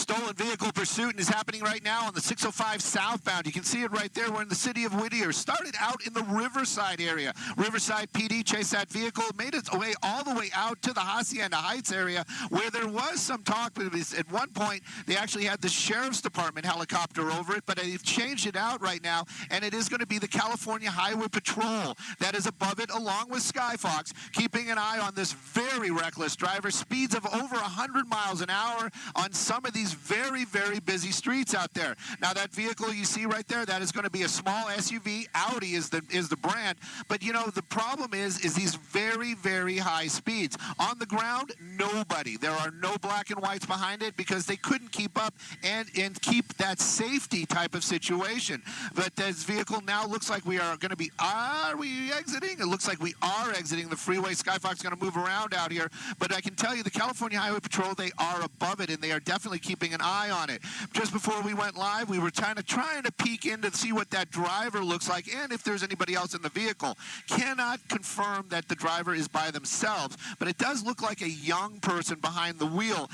stolen vehicle pursuit is happening right now on the 605 southbound. You can see it right there. We're in the city of Whittier. Started out in the Riverside area. Riverside PD chased that vehicle, made its way all the way out to the Hacienda Heights area where there was some talk. But at one point, they actually had the Sheriff's Department helicopter over it, but they've changed it out right now, and it is going to be the California Highway Patrol that is above it along with Skyfox, keeping an eye on this very reckless driver. Speeds of over 100 miles an hour on some of these very, very busy streets out there. Now, that vehicle you see right there, that is going to be a small SUV. Audi is the brand. But, you know, the problem is these very, very high speeds. On the ground, nobody. There are no black and whites behind it because they couldn't keep up and keep that safety type of situation. But this vehicle now looks like we are going to be, are we exiting? It looks like we are exiting the freeway. Skyfox is going to move around out here. But I can tell you the California Highway Patrol, they are above it, and they are definitely keeping an eye on it. Just before we went live, we were trying to peek in to see what that driver looks like and if there's anybody else in the vehicle. Cannot confirm that the driver is by themselves, but it does look like a young person behind the wheel.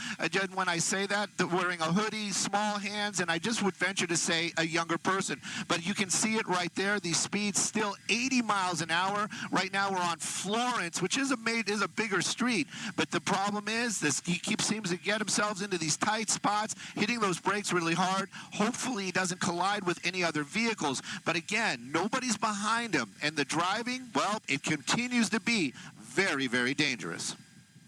When I say that, they're wearing a hoodie, small hands, and I just would venture to say a younger person. But you can see it right there. These speeds still 80 miles an hour. Right now we're on Florence, which is a bigger street. But the problem is he seems to get himself into these tight spots, hitting those brakes really hard. Hopefully he doesn't collide with any other vehicles. But again, nobody's behind him. And the driving, well, it continues to be very, very dangerous.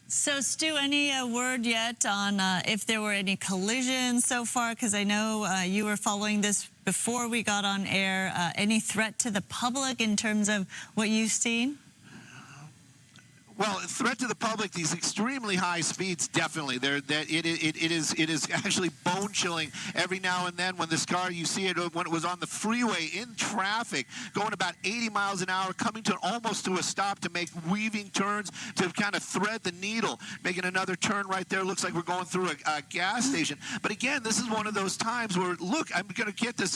So, Stu, any word yet on if there were any collisions so far? Because I know you were following this before we got on air. Any threat to the public in terms of what you've seen? Well, threat to the public, these extremely high speeds, definitely. It is actually bone-chilling every now and then when this car, you see it when it was on the freeway in traffic, going about 80 miles an hour, coming to almost to a stop to make weaving turns to kind of thread the needle, making another turn right there. Looks like we're going through a gas station. But again, this is one of those times where, look, I'm going to get this.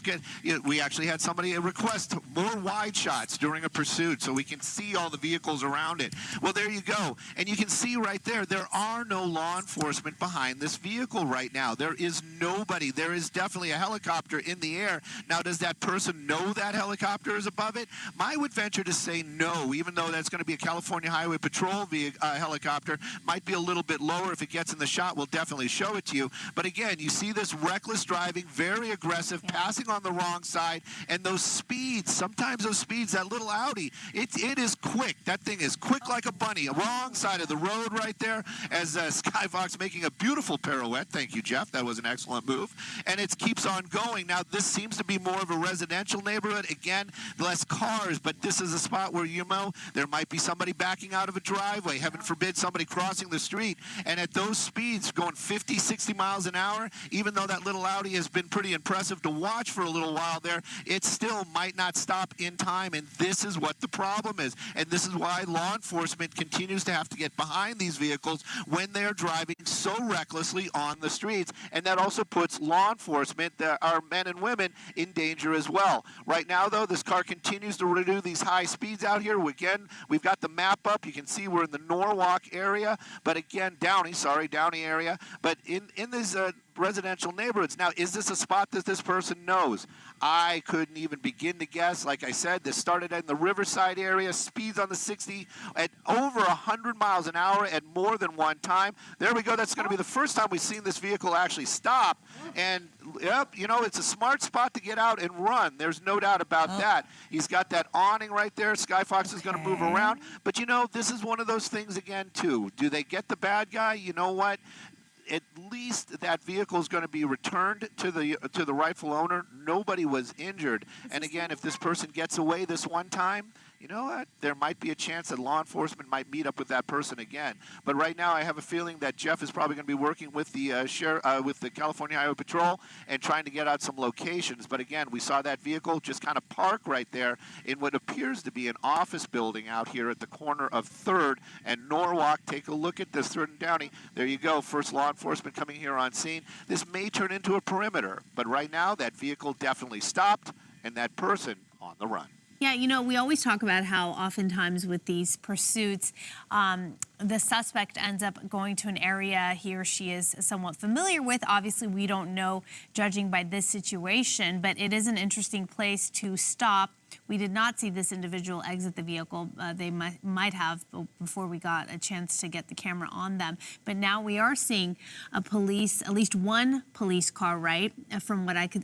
We actually had somebody request more wide shots during a pursuit so we can see all the vehicles around it. Well, there you go. And you can see right there, there are no law enforcement behind this vehicle right now. There is nobody. There is definitely a helicopter in the air. Now, does that person know that helicopter is above it? I would venture to say no, even though that's going to be a California Highway Patrol helicopter. Might be a little bit lower. If it gets in the shot, we'll definitely show it to you. But again, you see this reckless driving, very aggressive, passing on the wrong side, and those speeds, sometimes those speeds, that little Audi, it is quick. That thing is quick like a bunny. Wrong side of the road right there as Skyfox making a beautiful pirouette. Thank you, Jeff. That was an excellent move. And it keeps on going. Now, this seems to be more of a residential neighborhood. Again, less cars, but this is a spot where, you know, there might be somebody backing out of a driveway. Heaven forbid somebody crossing the street. And at those speeds, going 50, 60 miles an hour, even though that little Audi has been pretty impressive to watch for a little while there, it still might not stop in time. And this is what the problem is. And this is why law enforcement continues to have to get behind these vehicles when they're driving so recklessly on the streets. And that also puts law enforcement, our men and women, in danger as well. Right now, though, this car continues to do these high speeds out here. Again, we've got the map up. You can see we're in the Norwalk area, but again, Downey area. But in these residential neighborhoods. Now, is this a spot that this person knows? I couldn't even begin to guess. Like I said, this started in the Riverside area, speeds on the 60 at over 100 miles an hour at more than one time. There we go. That's going to be the first time we've seen this vehicle actually stop. And, yep, you know, it's a smart spot to get out and run. There's no doubt about that. He's got that awning right there. Skyfox is going to move around. But, you know, this is one of those things again, too. Do they get the bad guy? You know what? At least that vehicle is going to be returned to the rightful owner. Nobody was injured. And again, if this person gets away this one time, you know what? There might be a chance that law enforcement might meet up with that person again. But right now, I have a feeling that Jeff is probably going to be working with the with the California Highway Patrol and trying to get out some locations. But again, we saw that vehicle just kind of park right there in what appears to be an office building out here at the corner of 3rd and Norwalk. Take a look at this, 3rd and Downey. There you go. First law enforcement coming here on scene. This may turn into a perimeter, but right now, that vehicle definitely stopped and that person on the run. Yeah, you know, we always talk about how oftentimes with these pursuits, the suspect ends up going to an area he or she is somewhat familiar with. Obviously, we don't know, judging by this situation, but it is an interesting place to stop. We did not see this individual exit the vehicle. They might have before we got a chance to get the camera on them. But now we are seeing at least one police car, right? From what I could,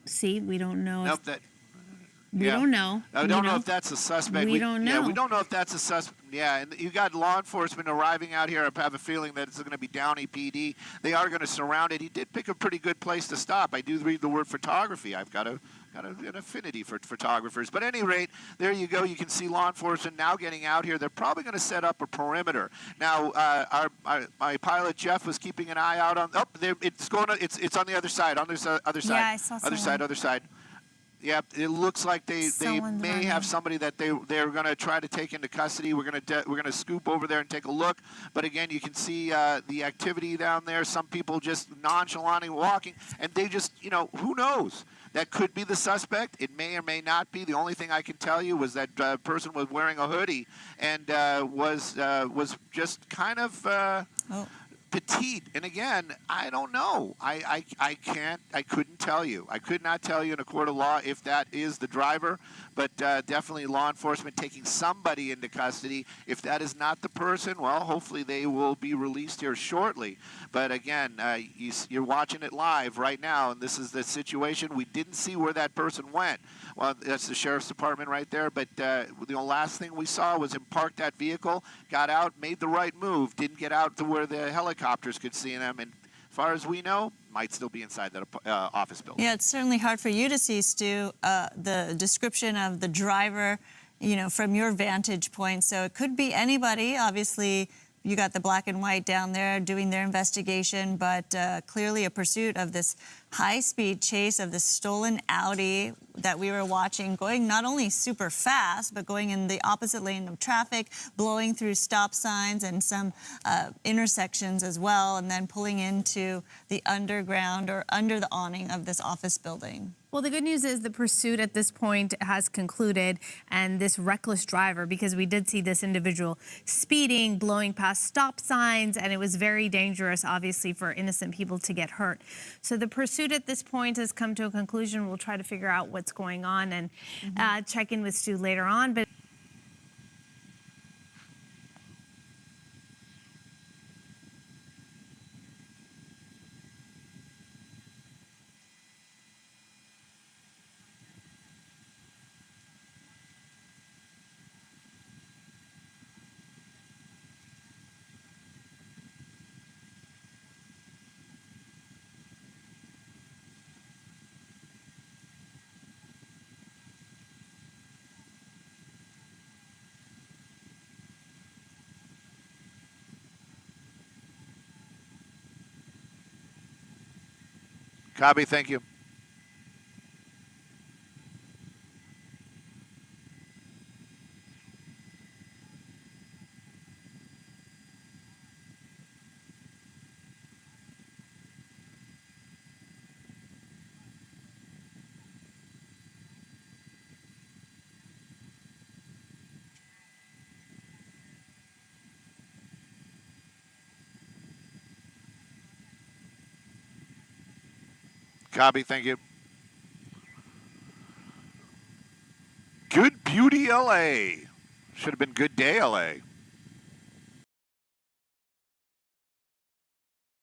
see, we don't know. Nope, We don't know. I don't know if that's a suspect. We don't know. Yeah, we don't know if that's a suspect. Yeah, and you got law enforcement arriving out here. I have a feeling that it's going to be Downey PD. They are going to surround it. He did pick a pretty good place to stop. I do read the word photography. I've got an affinity for photographers. But at any rate, there you go. You can see law enforcement now getting out here. They're probably going to set up a perimeter. Now, my pilot Jeff was keeping an eye out on. It's going. It's on the other side. Other side. Yeah, I saw someone. Other side. Yep, it looks like they may have somebody that they're going to try to take into custody. We're going to scoop over there and take a look. But again, you can see the activity down there. Some people just nonchalantly walking, and they just, who knows? That could be the suspect. It may or may not be. The only thing I can tell you was that person was wearing a hoodie and was just kind of. Petite, and again, I don't know. I couldn't tell you. I could not tell you in a court of law if that is the driver, but definitely law enforcement taking somebody into custody. If that is not the person, well, hopefully they will be released here shortly. But again, you're watching it live right now, and this is the situation. We didn't see where that person went. Well, that's the sheriff's department right there, but the last thing we saw was him park that vehicle, got out, made the right move, didn't get out to where the helicopters could see him, and as far as we know, might still be inside that office building. Yeah, it's certainly hard for you to see, Stu, the description of the driver, from your vantage point. So it could be anybody. Obviously, you got the black and white down there doing their investigation, but clearly a pursuit of this high-speed chase of this stolen Audi that we were watching, going not only super fast, but going in the opposite lane of traffic, blowing through stop signs and some intersections as well, and then pulling into the underground or under the awning of this office building. Well, the good news is the pursuit at this point has concluded, and this reckless driver, because we did see this individual speeding, blowing past stop signs, and it was very dangerous, obviously, for innocent people to get hurt. So the pursuit at this point has come to a conclusion. We'll try to figure out what's going on and check in with Stu later on. But Copy, thank you. Copy, thank you. Good beauty, LA. Should have been good day, LA.